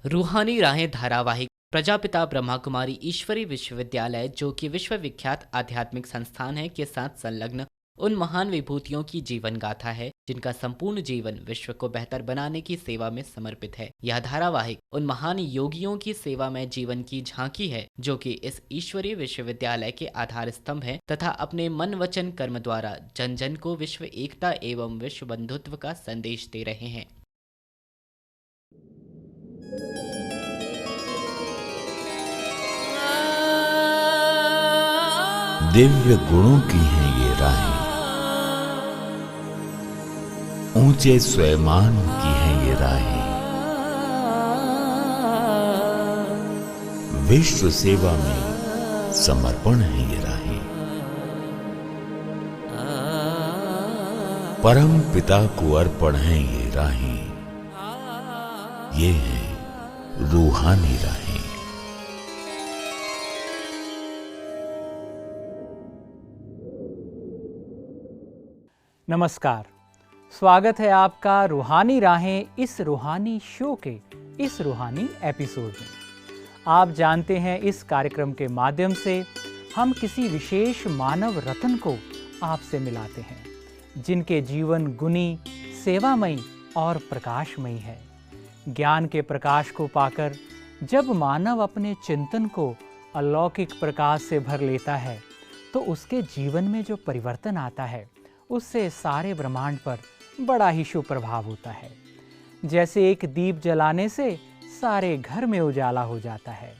रूहानी राहें धारावाहिक प्रजापिता ब्रह्मा कुमारी ईश्वरी विश्वविद्यालय, जो कि विश्वविख्यात आध्यात्मिक संस्थान है, के साथ संलग्न उन महान विभूतियों की जीवन गाथा है जिनका संपूर्ण जीवन विश्व को बेहतर बनाने की सेवा में समर्पित है। यह धारावाहिक उन महान योगियों की सेवा में जीवन की झांकी है जो कि इस ईश्वरीय विश्वविद्यालय के आधार स्तंभ हैं तथा अपने मन वचन कर्म द्वारा जन जन को विश्व एकता एवं विश्व बंधुत्व का संदेश दे रहे हैं। दिव्य गुणों की हैं ये राहें, ऊंचे स्वयमान की हैं ये राहें, विश्व सेवा में समर्पण है ये राहें। परम पिता को अर्पण हैं ये राहें, ये हैं रूहानी राहें। नमस्कार, स्वागत है आपका रूहानी राहें इस रूहानी शो के इस रूहानी एपिसोड में। आप जानते हैं इस कार्यक्रम के माध्यम से हम किसी विशेष मानव रत्न को आपसे मिलाते हैं जिनके जीवन गुणी, सेवामयी और प्रकाशमयी है। ज्ञान के प्रकाश को पाकर जब मानव अपने चिंतन को अलौकिक प्रकाश से भर लेता है तो उसके जीवन में जो परिवर्तन आता है उससे सारे ब्रह्मांड पर बड़ा ही शुभ प्रभाव होता है। जैसे एक दीप जलाने से सारे घर में उजाला हो जाता है।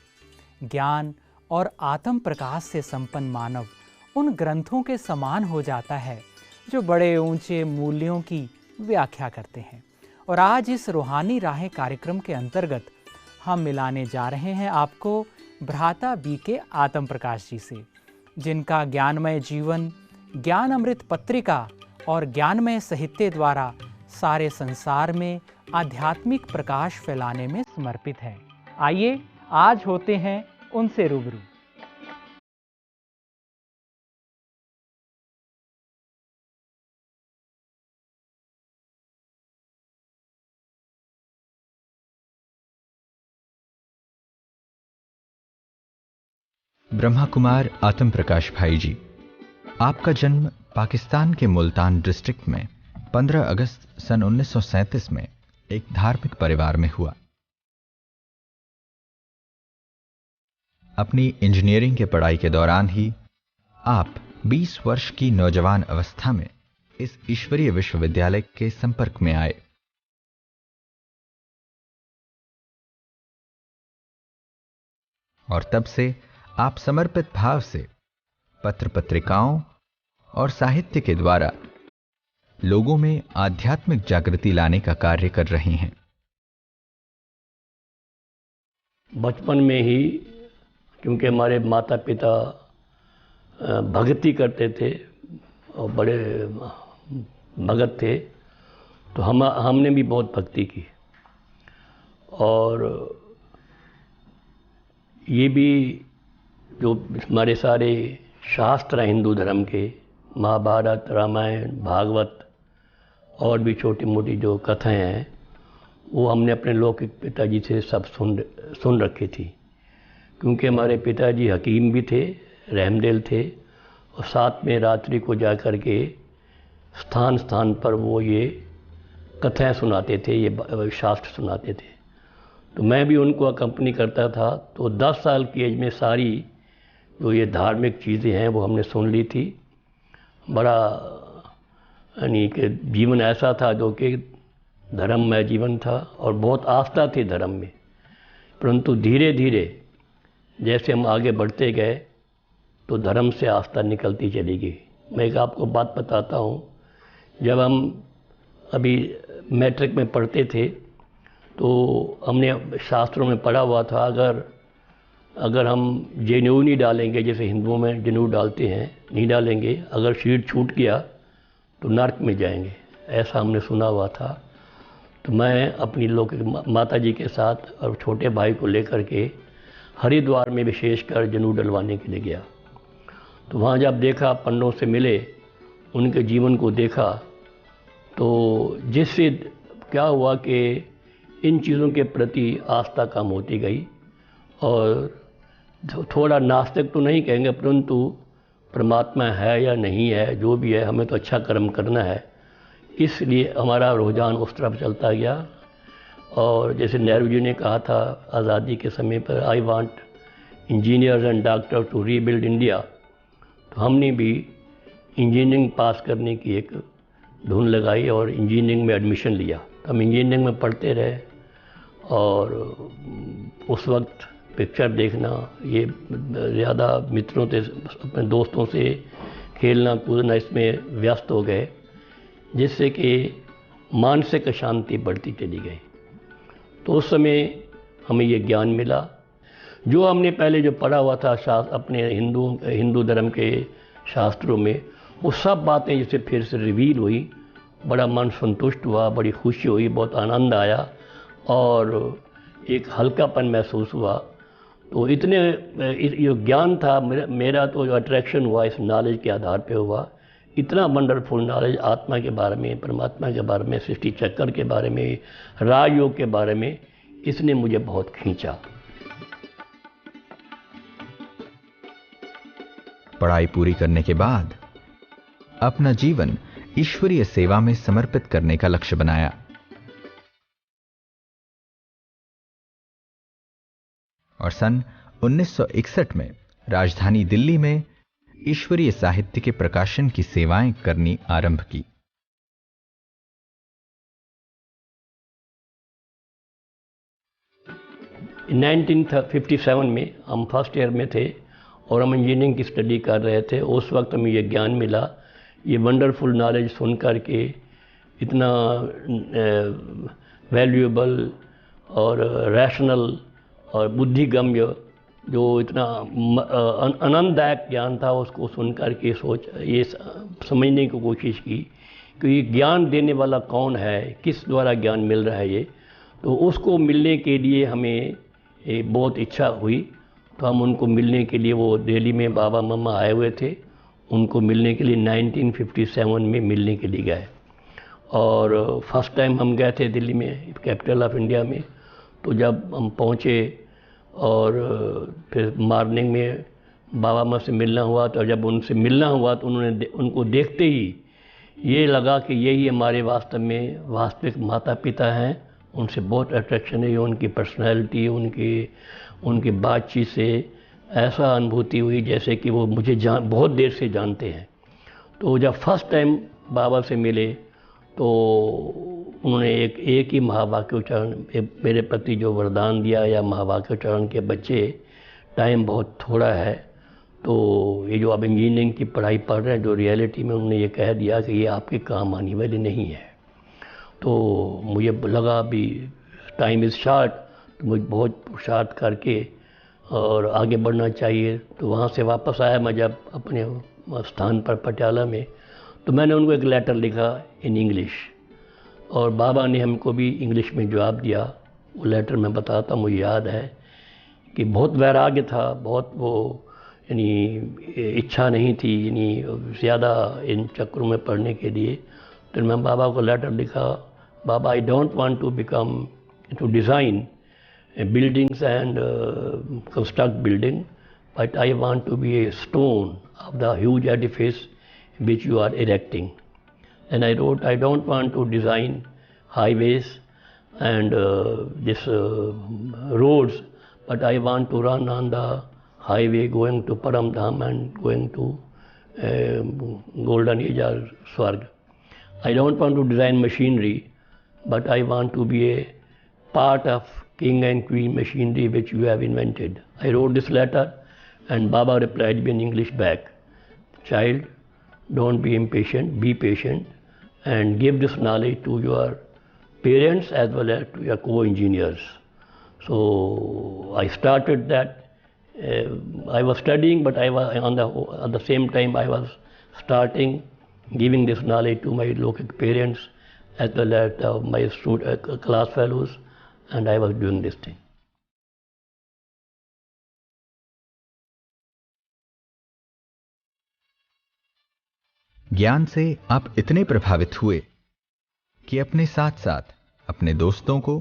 ज्ञान और आत्म प्रकाश से संपन्न मानव उन ग्रंथों के समान हो जाता है जो बड़े ऊंचे मूल्यों की व्याख्या करते हैं। और आज इस रूहानी राहें कार्यक्रम के अंतर्गत हम मिलाने जा रहे हैं आपको भ्राता बीके आत्म प्रकाश जी से, जिनका ज्ञानमय जीवन ज्ञान अमृत पत्रिका और ज्ञानमय साहित्य द्वारा सारे संसार में आध्यात्मिक प्रकाश फैलाने में समर्पित है। आइए आज होते हैं उनसे रूबरू। ब्रह्मा कुमार आत्म प्रकाश भाई जी, आपका जन्म पाकिस्तान के मुल्तान डिस्ट्रिक्ट में 15 अगस्त सन 1937 में एक धार्मिक परिवार में हुआ। अपनी इंजीनियरिंग के पढ़ाई के दौरान ही आप 20 वर्ष की नौजवान अवस्था में इस ईश्वरीय विश्वविद्यालय के संपर्क में आए। और तब से आप समर्पित भाव से पत्र पत्रिकाओं और साहित्य के द्वारा लोगों में आध्यात्मिक जागृति लाने का कार्य कर रही हैं। बचपन में ही क्योंकि हमारे माता पिता भक्ति करते थे और बड़े भगत थे, तो हमने भी बहुत भक्ति की। और ये भी जो हमारे सारे शास्त्र हैं हिंदू धर्म के, महाभारत, रामायण, भागवत और भी छोटी मोटी जो कथाएं हैं, वो हमने अपने लौकिक पिताजी से सब सुन रखी थी। क्योंकि हमारे पिताजी हकीम भी थे, रहमदिल थे, और साथ में रात्रि को जा कर के स्थान स्थान पर वो ये कथाएं सुनाते थे, ये शास्त्र सुनाते थे। तो मैं भी उनको अकम्पनी करता था। तो 10 साल की एज में सारी जो ये धार्मिक चीज़ें हैं वो हमने सुन ली थी। बड़ा यानी कि जीवन ऐसा था जो कि धर्ममय जीवन था और बहुत आस्था थी धर्म में। परंतु धीरे धीरे जैसे हम आगे बढ़ते गए तो धर्म से आस्था निकलती चली गई। मैं एक आपको बात बताता हूँ। जब हम अभी मैट्रिक में पढ़ते थे तो हमने शास्त्रों में पढ़ा हुआ था, अगर हम जनेऊ नहीं डालेंगे, जैसे हिंदुओं में जनेऊ डालते हैं, नहीं डालेंगे, अगर शरीर छूट गया तो नरक में जाएंगे, ऐसा हमने सुना हुआ था। तो मैं अपनी माता जी के साथ और छोटे भाई को लेकर के हरिद्वार में विशेषकर जनेऊ डलवाने के लिए गया। तो वहाँ जब देखा, पंडों से मिले, उनके जीवन को देखा, तो जिससे क्या हुआ कि इन चीज़ों के प्रति आस्था कम होती गई और थोड़ा नास्तिक तो नहीं कहेंगे, परंतु परमात्मा है या नहीं है, जो भी है, हमें तो अच्छा कर्म करना है, इसलिए हमारा रुझान उस तरफ चलता गया। और जैसे नेहरू जी ने कहा था आज़ादी के समय पर, I want engineers and doctor to rebuild India, तो हमने भी इंजीनियरिंग पास करने की एक धुन लगाई और इंजीनियरिंग में एडमिशन लिया। हम इंजीनियरिंग में पढ़ते रहे और उस वक्त पिक्चर देखना, ये ज़्यादा मित्रों से, अपने दोस्तों से खेलना कूदना, इसमें व्यस्त हो गए, जिससे कि मानसिक शांति बढ़ती चली गई। तो उस समय हमें ये ज्ञान मिला, जो हमने पहले जो पढ़ा हुआ था अपने हिंदू धर्म के शास्त्रों में, वो सब बातें जैसे फिर से रिवील हुई। बड़ा मन संतुष्ट हुआ, बड़ी खुशी हुई, बहुत आनंद आया और एक हल्कापन महसूस हुआ। तो इतने ये ज्ञान था मेरा, तो जो अट्रैक्शन हुआ इस नॉलेज के आधार पे हुआ। इतना वंडरफुल नॉलेज आत्मा के बारे में, परमात्मा के बारे में, सृष्टि चक्र के बारे में, राजयोग के बारे में, इसने मुझे बहुत खींचा। पढ़ाई पूरी करने के बाद अपना जीवन ईश्वरीय सेवा में समर्पित करने का लक्ष्य बनाया। और सन 1961 में राजधानी दिल्ली में ईश्वरीय साहित्य के प्रकाशन की सेवाएं करनी आरंभ की। In 1957 में हम फर्स्ट ईयर में थे और हम इंजीनियरिंग की स्टडी कर रहे थे। उस वक्त हमें ये ज्ञान मिला, ये वंडरफुल नॉलेज सुन कर के, इतना वैल्यूएबल और रैशनल और बुद्धिगम्य, जो इतना आनंददायक ज्ञान था, उसको सुनकर के ये समझने की कोशिश की कि ये ज्ञान देने वाला कौन है, किस द्वारा ज्ञान मिल रहा है ये। तो उसको मिलने के लिए हमें बहुत इच्छा हुई। तो हम उनको मिलने के लिए, वो दिल्ली में बाबा मम्मा आए हुए थे, उनको मिलने के लिए 1957 में मिलने के लिए गए। और फर्स्ट टाइम हम गए थे दिल्ली में, कैपिटल ऑफ इंडिया में। तो जब हम पहुँचे और फिर मॉर्निंग में बाबा माँ से मिलना हुआ, तो जब उनसे मिलना हुआ तो उनको देखते ही ये लगा कि यही हमारे वास्तव में वास्तविक माता पिता हैं। उनसे बहुत अट्रैक्शन है, उनकी पर्सनैलिटी, उनकी बातचीत से ऐसा अनुभूति हुई जैसे कि वो मुझे बहुत देर से जानते हैं। तो जब फर्स्ट टाइम बाबा से मिले तो उन्होंने एक ही महावाक्य उच्चारण मेरे प्रति जो वरदान दिया, या महावाक्य उच्चारण के बच्चे, टाइम बहुत थोड़ा है, तो ये जो आप इंजीनियरिंग की पढ़ाई पढ़ रहे हैं, जो रियलिटी में उन्होंने ये कह दिया कि ये आपके काम आने वाली नहीं है। तो मुझे लगा अभी टाइम इज़ शार्ट, तो मुझे बहुत पुरुषार्थ करके और आगे बढ़ना चाहिए। तो वहाँ से वापस आया मैं जब अपने स्थान पर पटियाला में, तो मैंने उनको एक लेटर लिखा इन इंग्लिश, और बाबा ने हमको भी इंग्लिश में जवाब दिया। वो लेटर मैं बताता, मुझे याद है कि बहुत वैराग्य था, बहुत वो यानी इच्छा नहीं थी यानी ज़्यादा इन चक्रों में पढ़ने के लिए। तो मैं बाबा को लेटर लिखा, बाबा I don't want to become to design buildings and construct building, but I want to be a stone of the huge edifice which you are erecting. And I wrote, I don't want to design highways and roads, but I want to run on the highway going to Paramdham and going to Golden Age or Swarg. I don't want to design machinery, but I want to be a part of king and queen machinery which you have invented. I wrote this letter and Baba replied me in English back, child, don't be impatient, be patient and give this knowledge to your parents as well as to your co-engineers. So I started that. I was studying, but I was at the same time I was starting giving this knowledge to my local parents as well as my class fellows, and I was doing this thing. ज्ञान से आप इतने प्रभावित हुए कि अपने साथ साथ अपने दोस्तों को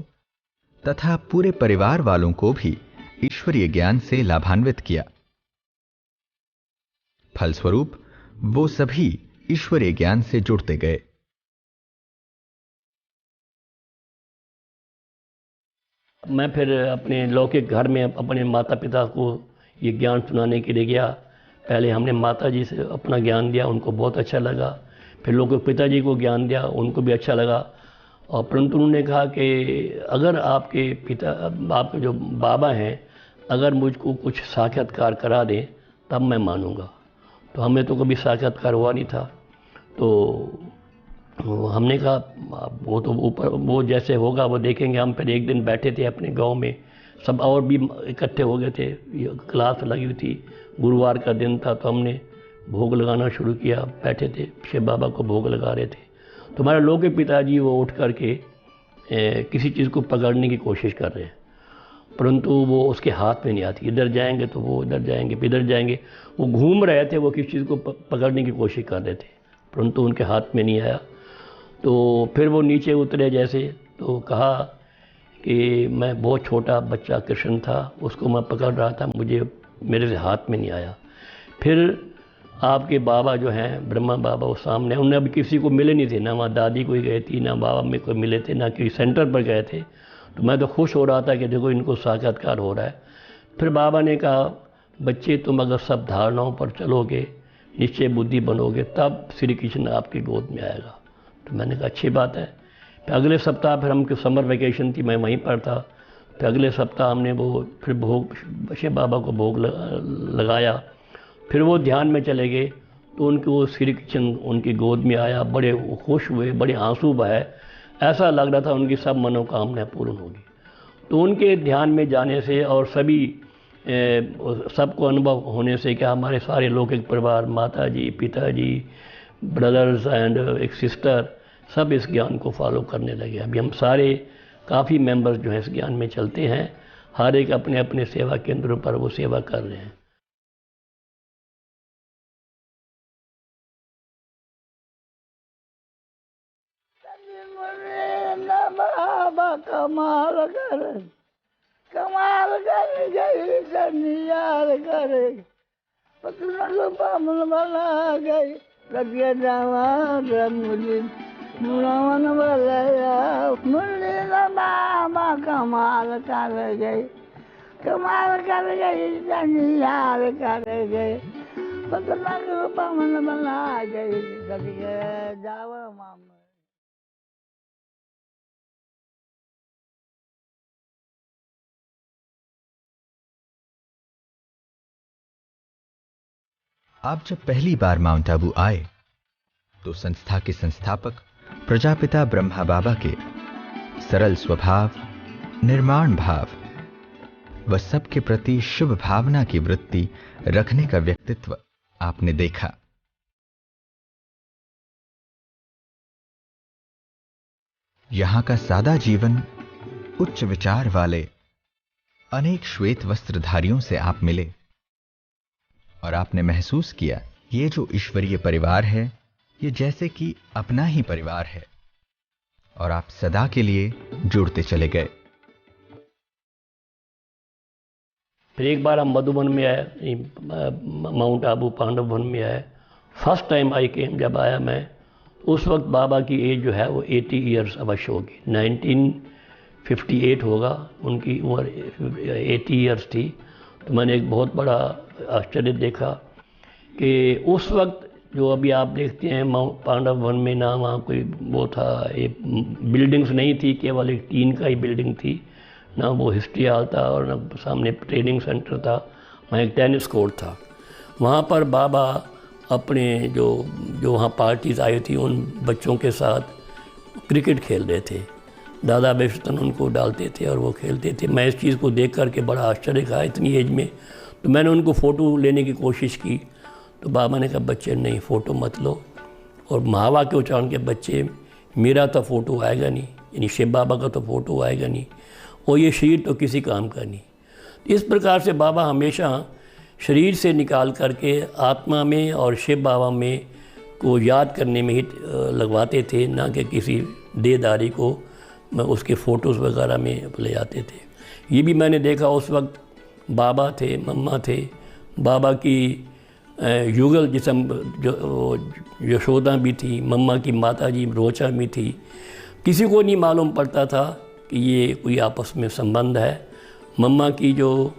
तथा पूरे परिवार वालों को भी ईश्वरीय ज्ञान से लाभान्वित किया। फलस्वरूप वो सभी ईश्वरीय ज्ञान से जुड़ते गए। मैं फिर अपने लौकिक घर में अपने माता पिता को ये ज्ञान सुनाने के लिए गया। पहले हमने माता जी से अपना ज्ञान दिया, उनको बहुत अच्छा लगा। फिर लौकिक पिताजी को ज्ञान दिया, उनको भी अच्छा लगा। और परंतु उन्होंने कहा कि अगर आपके जो बाबा हैं, अगर मुझको कुछ साक्षात्कार करा दें तब मैं मानूंगा। तो हमें तो कभी साक्षात्कार हुआ नहीं था। तो हमने कहा वो तो ऊपर वो जैसे होगा वो देखेंगे। हम फिर एक दिन बैठे थे अपने गांव में, सब और भी इकट्ठे हो गए थे, क्लास लगी हुई थी, गुरुवार का दिन था। तो हमने भोग लगाना शुरू किया, बैठे थे, शिव बाबा को भोग लगा रहे थे। तो हमारे लौकिक पिताजी वो उठ करके किसी चीज़ को पकड़ने की कोशिश कर रहे हैं, परंतु वो उसके हाथ में नहीं आती। इधर जाएंगे तो वो इधर जाएंगे, इधर जाएंगे, वो घूम रहे थे, वो किसी चीज़ को पकड़ने की कोशिश कर रहे थे, परंतु उनके हाथ में नहीं आया। तो फिर वो नीचे उतरे जैसे, तो कहा कि मैं बहुत छोटा बच्चा कृष्ण था, उसको मैं पकड़ रहा था, मेरे से हाथ में नहीं आया। फिर आपके बाबा जो हैं ब्रह्मा बाबा, वो सामने, उन्हें अभी किसी को मिले नहीं थे, ना वहाँ दादी कोई गई थी, ना बाबा में कोई मिले थे, ना किसी सेंटर पर गए थे। तो मैं तो खुश हो रहा था कि देखो इनको साक्षात्कार हो रहा है। फिर बाबा ने कहा, बच्चे तुम अगर सब धारणाओं पर चलोगे, निश्चय बुद्धि बनोगे, तब श्री कृष्ण आपकी गोद में आएगा। तो मैंने कहा अच्छी बात है। फिर अगले सप्ताह फिर हमको समर वेकेशन थी, मैं वहीं पर था। फिर अगले सप्ताह हमने वो फिर भोग शिव बाबा को भोग लगाया। फिर वो ध्यान में चले गए, तो उनको श्री कृष्ण उनकी गोद में आया, बड़े खुश हुए, बड़े आंसू बहाए, ऐसा लग रहा था उनकी सब मनोकामनाएं पूर्ण होगी। तो उनके ध्यान में जाने से और सभी सबको अनुभव होने से क्या हमारे सारे लौकिक परिवार, माता जी, पिताजी, ब्रदर्स एंड एक सिस्टर, सब इस ज्ञान को फॉलो करने लगे। अभी हम सारे काफ़ी मेंबर्स जो हैं इस ज्ञान में चलते हैं, हर एक अपने अपने सेवा केंद्रों पर वो सेवा कर रहे हैं। बाबा कमाल कर गई, धनियार करे, पामन बना गई, लगे जावा मुझे मुरावन बलया, मुरली बाबा कमाल कर गई, धनियार कर गई, पामन बना गई, लगे जावा मामा। आप जब पहली बार माउंट आबू आए तो संस्था के संस्थापक प्रजापिता ब्रह्मा बाबा के सरल स्वभाव, निर्माण भाव व सबके प्रति शुभ भावना की वृत्ति रखने का व्यक्तित्व आपने देखा। यहां का सादा जीवन, उच्च विचार वाले अनेक श्वेत वस्त्रधारियों से आप मिले और आपने महसूस किया ये जो ईश्वरीय परिवार है, ये जैसे कि अपना ही परिवार है, और आप सदा के लिए जुड़ते चले गए। फिर एक बार हम मधुबन में आए, माउंट आबू पांडव वन में आए। फर्स्ट टाइम आई केम, जब आया मैं, उस वक्त बाबा की एज जो है वो 80 ईयर्स अवश्य होगी, 1958 होगा, उनकी उम्र 80 ईयर्स थी। तो मैंने एक बहुत बड़ा आश्चर्य देखा कि उस वक्त जो अभी आप देखते हैं पांडव वन में, ना वहाँ कोई वो था, ये बिल्डिंग्स नहीं थी, केवल एक टीन का ही बिल्डिंग थी, ना वो हिस्ट्री हॉल था और ना सामने ट्रेनिंग सेंटर था, वहाँ एक टेनिस कोर्ट था। वहाँ पर बाबा अपने जो वहाँ पार्टीज आई थी उन बच्चों के साथ क्रिकेट खेल रहे थे। दादा बेशतन उनको डालते थे और वो खेलते थे। मैं इस चीज़ को देख करके बड़ा आश्चर्य खा इतनी एज में। तो मैंने उनको फ़ोटो लेने की कोशिश की, तो बाबा ने कहा बच्चे नहीं, फ़ोटो मत लो। और महावा के उच्चारण के बच्चे, मेरा तो फ़ोटो आएगा नहीं, यानी शिव बाबा का तो फ़ोटो आएगा नहीं, और ये शरीर तो किसी काम का नहीं। इस प्रकार से बाबा हमेशा शरीर से निकाल करके आत्मा में और शिव बाबा में को याद करने में ही लगवाते थे, ना कि किसी देहदारी को उसके फ़ोटोज़ वगैरह में ले जाते थे। ये भी मैंने देखा, उस वक्त बाबा थे, मम्मा थे, बाबा की युगल जिसम जो यशोदा भी थी, मम्मा की माता जी रोचा भी थी। किसी को नहीं मालूम पड़ता था कि ये कोई आपस में संबंध है। मम्मा की जो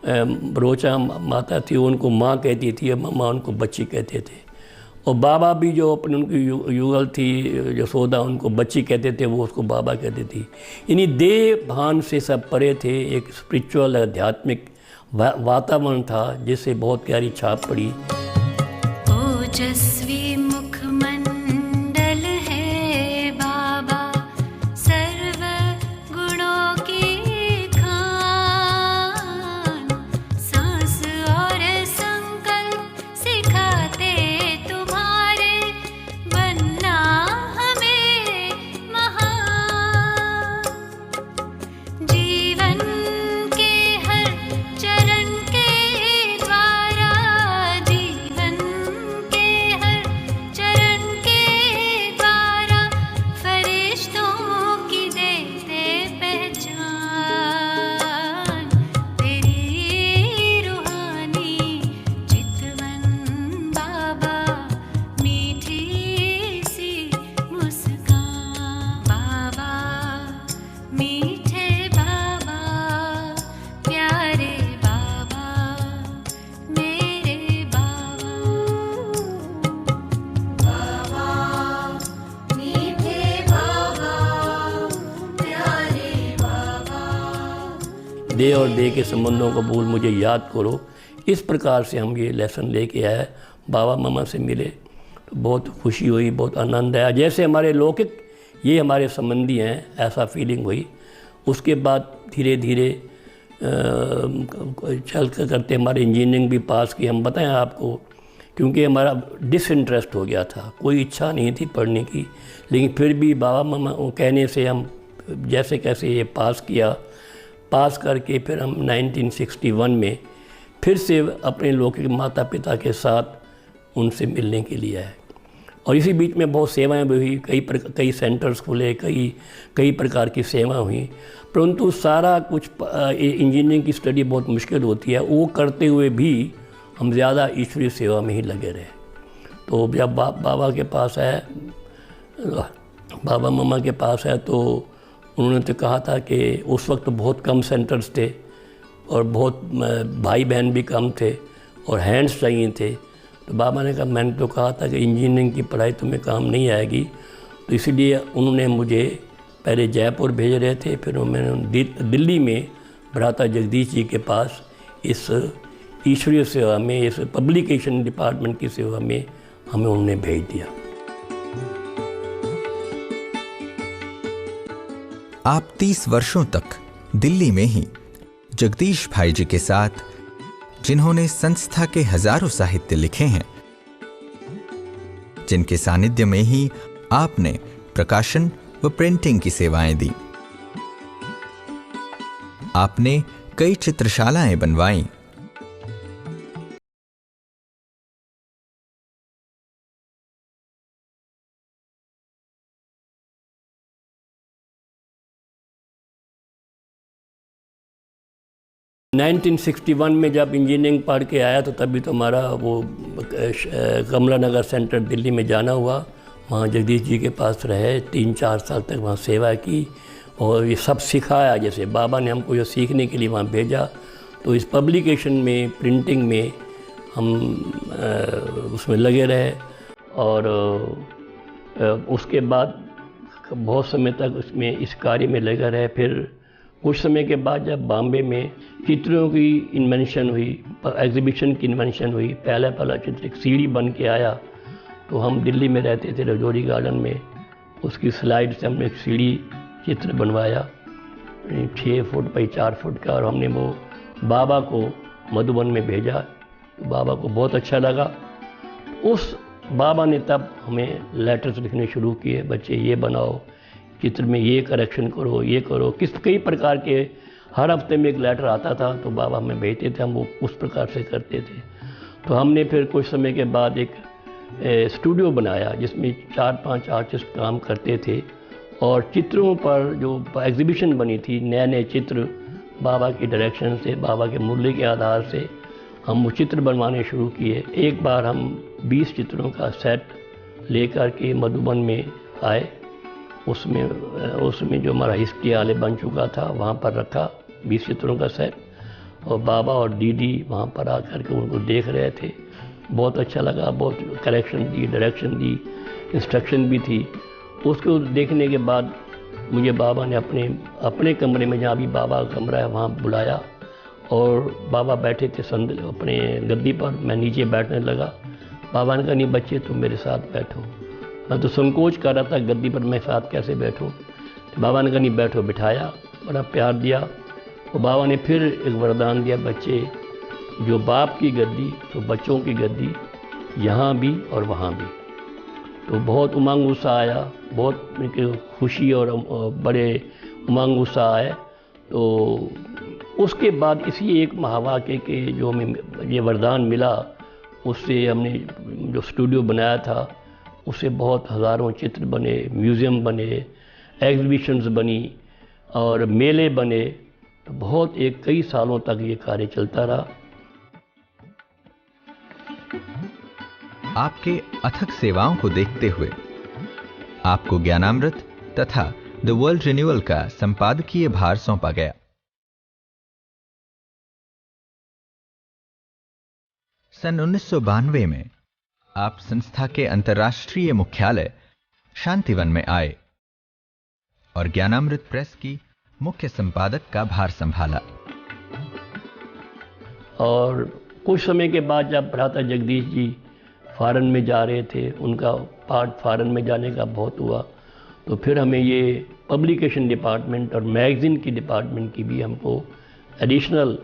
रोचा माता थी उनको माँ कहती थी और मम्मा उनको बच्ची कहते थे, और बाबा भी जो अपनी उनकी युगल थी यशोदा उनको बच्ची कहते थे, वो उसको बाबा कहती थी। यानी देह भान से सब परे थे। एक स्पिरिचुअल आध्यात्मिक वातावरण था जिससे बहुत प्यारी छाप पड़ी। ओजस्वी मुखमंडल है बाबा, सर्व गुणों की खान, सांस और संकल्प सिखाते तुम्हारे, बनना हमें महान। जीवन के हर चरण के द्वारा, जीवन के हर चरण के द्वारा, फरिश्तों की देते पहचान। तेरी रूहानी चितवन बाबा, मीठी सी मुस्कान बाबा, मीठे बाबा, प्यारे बाबा, मेरे बाबा। बाबा, मीठे बाबा, प्यारे बाबा। दे और दे के संबंधों को भूल मुझे याद करो, इस प्रकार से हम ये लेसन लेके आए। बाबा मम्मा से मिले तो बहुत खुशी हुई, बहुत आनंद आया। जैसे हमारे लौकिक ये हमारे संबंधी हैं, ऐसा फीलिंग हुई। उसके बाद धीरे धीरे चल कर करते हमारे इंजीनियरिंग भी पास की। हम बताएं आपको, क्योंकि हमारा डिसइंटरेस्ट हो गया था, कोई इच्छा नहीं थी पढ़ने की, लेकिन फिर भी बाबा मम्मा को कहने से हम जैसे कैसे ये पास किया। पास करके फिर हम 1961 में फिर से अपने लौकिक माता पिता के साथ उनसे मिलने के लिए आए। और इसी बीच में बहुत सेवाएं भी हुई, कई सेंटर्स खुले, कई प्रकार की सेवा हुई। परंतु सारा कुछ इंजीनियरिंग की स्टडी बहुत मुश्किल होती है, वो करते हुए भी हम ज़्यादा ईश्वरीय सेवा में ही लगे रहे। तो जब बाबा के पास आए, बाबा मम्मा के पास आए, तो उन्होंने तो कहा था कि उस वक्त बहुत कम सेंटर्स थे और बहुत भाई बहन भी कम थे और हैंड्स चाहिए थे। तो बाबा ने कहा, मैंने तो कहा था कि इंजीनियरिंग की पढ़ाई तुम्हें काम नहीं आएगी। तो इसलिए उन्होंने मुझे पहले जयपुर भेज रहे थे, फिर मैंने दिल्ली में भ्राता जगदीश जी के पास इस ईश्वरीय सेवा में, इस पब्लिकेशन डिपार्टमेंट की सेवा में हमें उन्होंने भेज दिया। आप 30 वर्षों तक दिल्ली में ही जगदीश भाई जी के साथ, जिन्होंने संस्था के हजारों साहित्य लिखे हैं, जिनके सानिध्य में ही आपने प्रकाशन व प्रिंटिंग की सेवाएं दी। आपने कई चित्रशालाएं बनवाई। नाइनटीन 61 में जब इंजीनियरिंग पढ़ के आया तो तभी तो हमारा वो कमला नगर सेंटर दिल्ली में जाना हुआ। वहाँ जगदीश जी के पास रहे, 3-4 साल तक वहाँ सेवा की और ये सब सिखाया। जैसे बाबा ने हमको ये सीखने के लिए वहाँ भेजा, तो इस पब्लिकेशन में, प्रिंटिंग में हम उसमें लगे रहे। और उसके बाद बहुत समय तक उसमें इस कार्य में लगे रहे। फिर कुछ समय के बाद जब बॉम्बे में चित्रों की इन्वेंशन हुई, एग्जीबिशन की इन्वेंशन हुई, पहला चित्र एक सीढ़ी बन के आया। तो हम दिल्ली में रहते थे रजौरी गार्डन में, उसकी स्लाइड से हमने एक सीढ़ी चित्र बनवाया 6 फुट बाई 4 फुट का, और हमने वो बाबा को मधुबन में भेजा। तो बाबा को बहुत अच्छा लगा। उस बाबा ने तब हमें लेटर्स लिखने शुरू किए, बच्चे ये बनाओ, चित्र में ये करेक्शन करो, ये करो, कई प्रकार के। हर हफ्ते में एक लेटर आता था तो बाबा हमें भेजते थे, हम वो उस प्रकार से करते थे। तो हमने फिर कुछ समय के बाद एक स्टूडियो बनाया जिसमें 4-5 आर्टिस्ट काम करते थे, और चित्रों पर जो एग्जीबिशन बनी थी, नए नए चित्र बाबा की डायरेक्शन से, बाबा के मुरली के आधार से हम वो चित्र बनवाने शुरू किए। एक बार हम 20 चित्रों का सेट लेकर के मधुबन में आए। उसमें जो हमारा हिस्ट्री आले बन चुका था वहाँ पर रखा 20 चित्रों का सेट, और बाबा और दीदी वहाँ पर आकर के उनको देख रहे थे। बहुत अच्छा लगा, बहुत करेक्शन दी, डायरेक्शन दी, इंस्ट्रक्शन भी थी। उसको देखने के बाद मुझे बाबा ने अपने कमरे में, जहाँ भी बाबा का कमरा है, वहाँ बुलाया और बाबा बैठे थे अपने गद्दी पर। मैं नीचे बैठने लगा। बाबा ने कहा, नहीं बच्चे तुम मेरे साथ बैठो। मैं तो संकोच कर रहा था गद्दी पर मैं साथ कैसे बैठूं। तो बाबा ने कहा, नहीं बैठो। बिठाया, बड़ा प्यार दिया। और बाबा ने फिर एक वरदान दिया, बच्चे जो बाप की गद्दी तो बच्चों की गद्दी, यहाँ भी और वहाँ भी। तो बहुत उमंग उत्साह आया, बहुत खुशी और बड़े उमंग उत्साह आए। तो उसके बाद इसी एक महावाक्य के जो हमें ये वरदान मिला, उससे हमने जो स्टूडियो बनाया था उससे बहुत हज़ारों चित्र बने, म्यूज़ियम बने, एग्जीबिशंस बनी और मेले बने। तो बहुत कई सालों तक ये कार्य चलता रहा। आपके अथक सेवाओं को देखते हुए आपको ज्ञानामृत तथा द वर्ल्ड रिन्यूअल का संपादकीय भार सौंपा गया। सन 1992 में आप संस्था के अंतर्राष्ट्रीय मुख्यालय शांतिवन में आए और ज्ञानामृत प्रेस की मुख्य संपादक का भार संभाला। और कुछ समय के बाद जब भ्राता जगदीश जी फॉरेन में जा रहे थे, उनका पार्ट फॉरेन में जाने का बहुत हुआ, तो फिर हमें ये पब्लिकेशन डिपार्टमेंट और मैगज़ीन की डिपार्टमेंट की भी हमको एडिशनल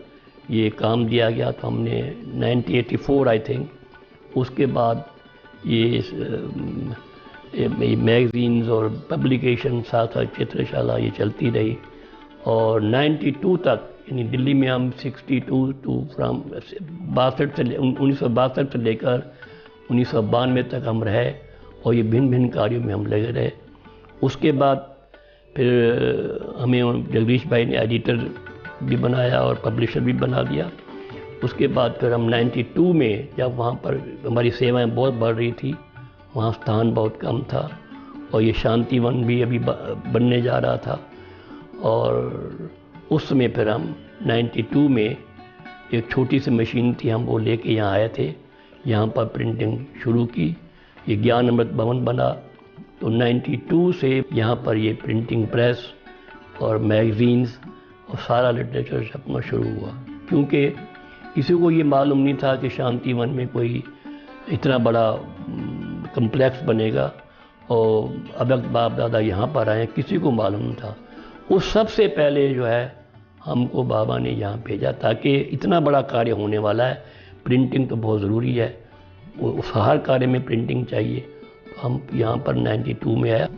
ये काम दिया गया। तो हमने 1984 आई थिंक उसके बाद ये मैगज़ीन्स और पब्लिकेशन साथ साथ चित्रशाला ये चलती रही। और 92 तक, यानी दिल्ली में हम 62 टू फ्राम 1962 से लेकर 1992 तक हम रहे और ये भिन्न भिन्न कार्यों में हम लगे रहे। उसके बाद फिर हमें जगदीश भाई ने एडिटर भी बनाया और पब्लिशर भी बना दिया। उसके बाद फिर हम 92 में, जब वहाँ पर हमारी सेवाएं बहुत बढ़ रही थी, वहाँ स्थान बहुत कम था और ये शांतिवन भी अभी बनने जा रहा था। और उस समय फिर हम 92 में एक छोटी सी मशीन थी, हम वो लेके यहाँ आए थे, यहाँ पर प्रिंटिंग शुरू की। ये ज्ञानामृत भवन बना। तो 92 से यहाँ पर ये प्रिंटिंग प्रेस और मैगज़ीन्स और सारा लिटरेचर छपना शुरू हुआ, क्योंकि किसी को ये मालूम नहीं था कि शांतिवन में कोई इतना बड़ा कम्प्लेक्स बनेगा और अब बाप दादा यहाँ पर आए, किसी को मालूम नहीं था। उस सबसे पहले जो है हमको बाबा ने यहाँ भेजा, ताकि इतना बड़ा कार्य होने वाला है, प्रिंटिंग तो बहुत ज़रूरी है, उस हर कार्य में प्रिंटिंग चाहिए। हम यहाँ पर 92 में आया।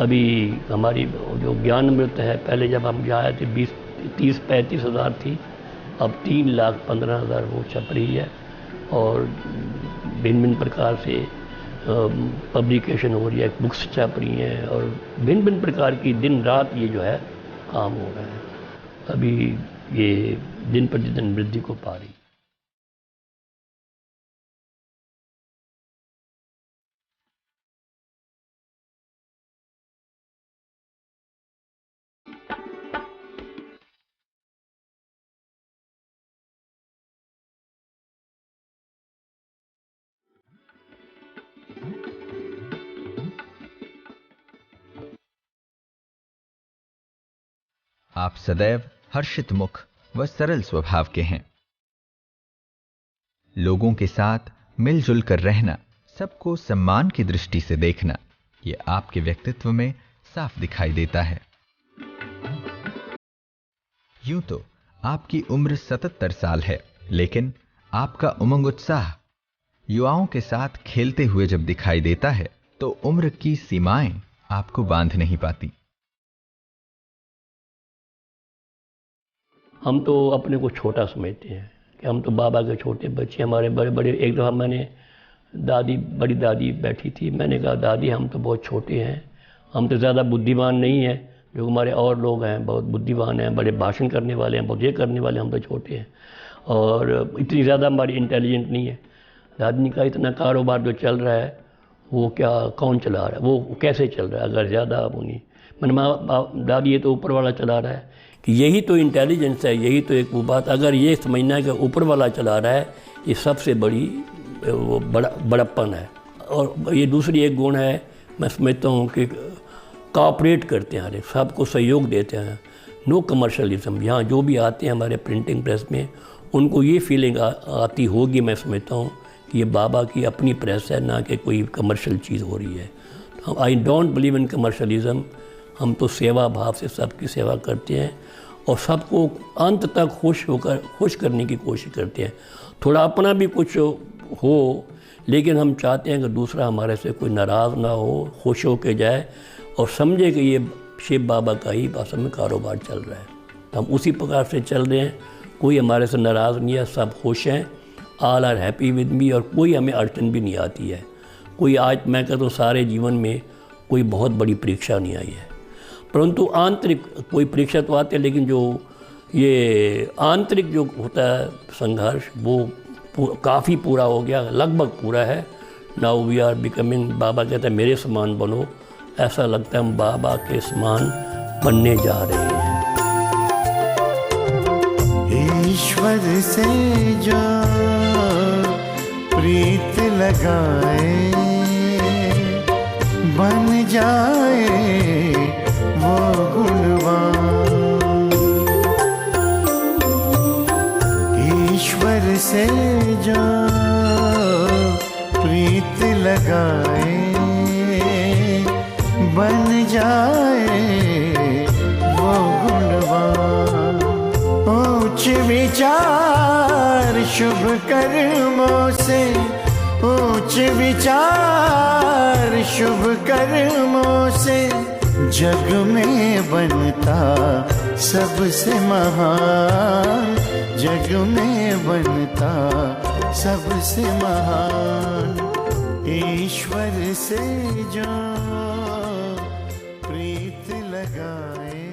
अभी हमारी जो ज्ञानामृत है, पहले जब हम यहाँ आए थे 30-35 हज़ार थी, अब 3,15,000 वो छप रही है और भिन्न भिन्न प्रकार से पब्लिकेशन हो रही है, बुक्स छप रही हैं और भिन्न भिन्न प्रकार की दिन रात ये जो है काम हो रहा है। अभी ये दिन प्रतिदिन वृद्धि को पा रही। आप सदैव हर्षित मुख व सरल स्वभाव के हैं। लोगों के साथ मिलजुल कर रहना, सबको सम्मान की दृष्टि से देखना, ये आपके व्यक्तित्व में साफ दिखाई देता है। यूं तो आपकी उम्र 77 साल है, लेकिन आपका उमंग उत्साह युवाओं के साथ खेलते हुए जब दिखाई देता है तो उम्र की सीमाएं आपको बांध नहीं पाती। हम तो अपने को छोटा समझते हैं कि हम तो बाबा के छोटे बच्चे, हमारे बड़े बड़े। एक दफ़ा मैंने बड़ी दादी बैठी थी, मैंने कहा दादी हम तो बहुत छोटे हैं, हम तो ज़्यादा बुद्धिमान नहीं हैं, जो हमारे और लोग हैं बहुत बुद्धिमान हैं, बड़े भाषण करने वाले हैं, बहुत ये करने वाले, हम तो छोटे हैं और इतनी ज़्यादा हमारी इंटेलिजेंट नहीं है। दादी का इतना कारोबार जो चल रहा है वो क्या कौन चला रहा है, वो कैसे चल रहा है, अगर ज़्यादा वो नहीं। मैंने माँ दादी ये तो ऊपर वाला चला रहा है, कि यही तो इंटेलिजेंस है, यही तो एक वो बात, अगर ये समझना है कि ऊपर वाला चला रहा है, ये सबसे बड़ी वो बड़प्पन है। और ये दूसरी एक गुण है, मैं समझता हूँ कि कोऑपरेट करते हैं, हर सबको सहयोग देते हैं, नो कमर्शलिज्म। यहाँ जो भी आते हैं हमारे प्रिंटिंग प्रेस में, उनको ये फीलिंग आती होगी, मैं समझता हूँ कि ये बाबा की अपनी प्रेस है, ना कि कोई कमर्शियल चीज़ हो रही है। I don't believe in commercialism. हम तो सेवा भाव से सबकी सेवा करते हैं और सबको अंत तक खुश करने की कोशिश करते हैं। थोड़ा अपना भी कुछ हो, लेकिन हम चाहते हैं कि दूसरा हमारे से कोई नाराज़ ना हो, खुश हो के जाए और समझे कि ये शिव बाबा का ही असल में कारोबार चल रहा है। हम उसी प्रकार से चल रहे हैं, कोई हमारे से नाराज़ नहीं है, सब खुश हैं, all are happy with me, और कोई हमें अड़चन भी नहीं आती है। कोई आज मैं कहता हूँ सारे जीवन में कोई बहुत बड़ी परीक्षा नहीं आई है, परंतु आंतरिक कोई परीक्षा तो आती है, लेकिन जो ये आंतरिक जो होता है संघर्ष वो काफ़ी पूरा हो गया, लगभग पूरा है। नाउ वी आर बिकमिंग, बाबा कहते हैं मेरे समान बनो, ऐसा लगता है हम बाबा के समान बनने जा रहे हैं। ईश्वर से जो प्रीत लगाए बन जाए वो गुणवान। ईश्वर से जो प्रीत लगाए बन जाए वो गुणवान। उच्च विचार शुभ कर्मों से, उच्च विचार शुभ कर्मों से जग में बनता सबसे महान, जग में बनता सबसे महान। ईश्वर से जो प्रीत लगाए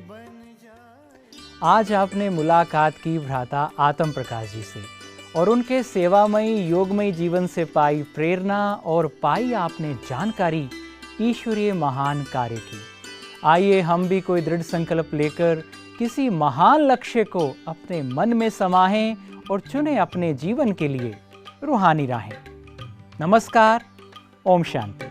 बन जाए। आज आपने मुलाकात की भ्राता आतम प्रकाश जी से और उनके सेवामयी योगमयी जीवन से पाई प्रेरणा और पाई आपने जानकारी ईश्वरीय महान कार्य की। आइए हम भी कोई दृढ़ संकल्प लेकर किसी महान लक्ष्य को अपने मन में समाहें और चुने अपने जीवन के लिए रूहानी राहें। नमस्कार, ओम शांति।